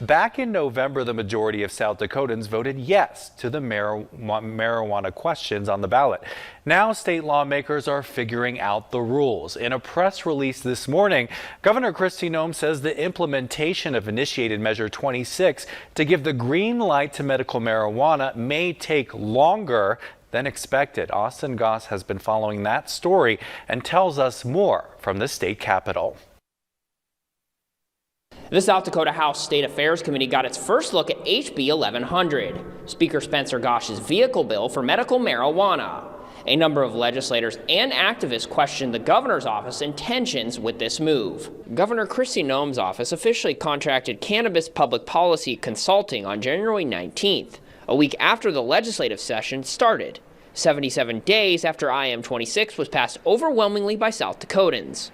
Back in November, the majority of South Dakotans voted yes to the marijuana questions on the ballot. Now state lawmakers are figuring out the rules. In a press release this morning, Governor Kristi Noem says the implementation of initiated Measure 26 to give the green light to medical marijuana may take longer than expected. Austin Goss has been following that story and tells us more from the state capitol. The South Dakota House State Affairs Committee got its first look at HB 1100, Speaker Spencer Gosch's vehicle bill for medical marijuana. A number of legislators and activists questioned the governor's office intentions with this move. Governor Kristi Noem's office officially contracted Cannabis Public Policy Consulting on January 19th, a week after the legislative session started, 77 days after IM 26 was passed overwhelmingly by South Dakotans.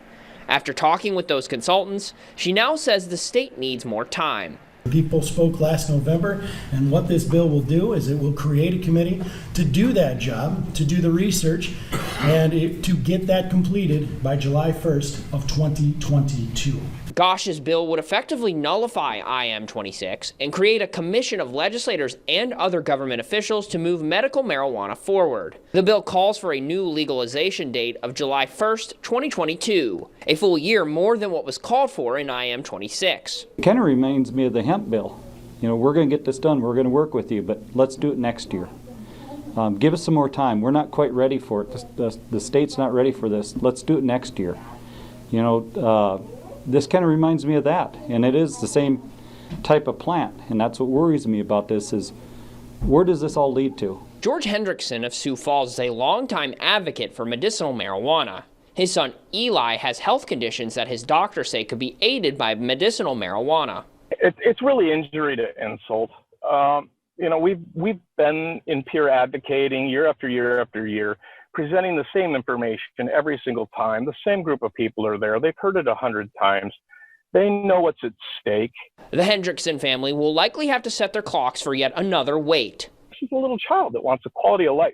After talking with those consultants, she now says the state needs more time. People spoke last November, and what this bill will do is it will create a committee to do that job, to do the research, and to get that completed by July 1st of 2022. Gosch's bill would effectively nullify IM 26 and create a commission of legislators and other government officials to move medical marijuana forward. The bill calls for a new legalization date of July 1st, 2022, a full year more than what was called for in IM 26. It kind of reminds me of the hemp bill. You know, we're going to get this done, we're going to work with you, but let's do it next year. Give us some more time. We're not quite ready for it. The state's not ready for this. Let's do it next year. You know, this kind of reminds me of that, and it is the same type of plant, and that's what worries me about this is where does this all lead to? George Hendrickson of Sioux Falls is a longtime advocate for medicinal marijuana. His son Eli has health conditions that his doctors say could be aided by medicinal marijuana. It's really injury to insult. You know, we've been in peer advocating year after year after year, presenting the same information every single time. The same group of people are there. They've heard it 100 times. They know what's at stake. The Hendrickson family will likely have to set their clocks for yet another wait. He's a little child that wants a quality of life.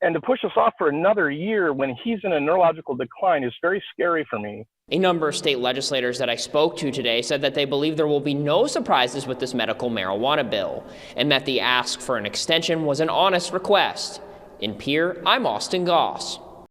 And to push us off for another year when he's in a neurological decline is very scary for me. A number of state legislators that I spoke to today said that they believe there will be no surprises with this medical marijuana bill, and that the ask for an extension was an honest request. In Pierre, I'm Austin Goss.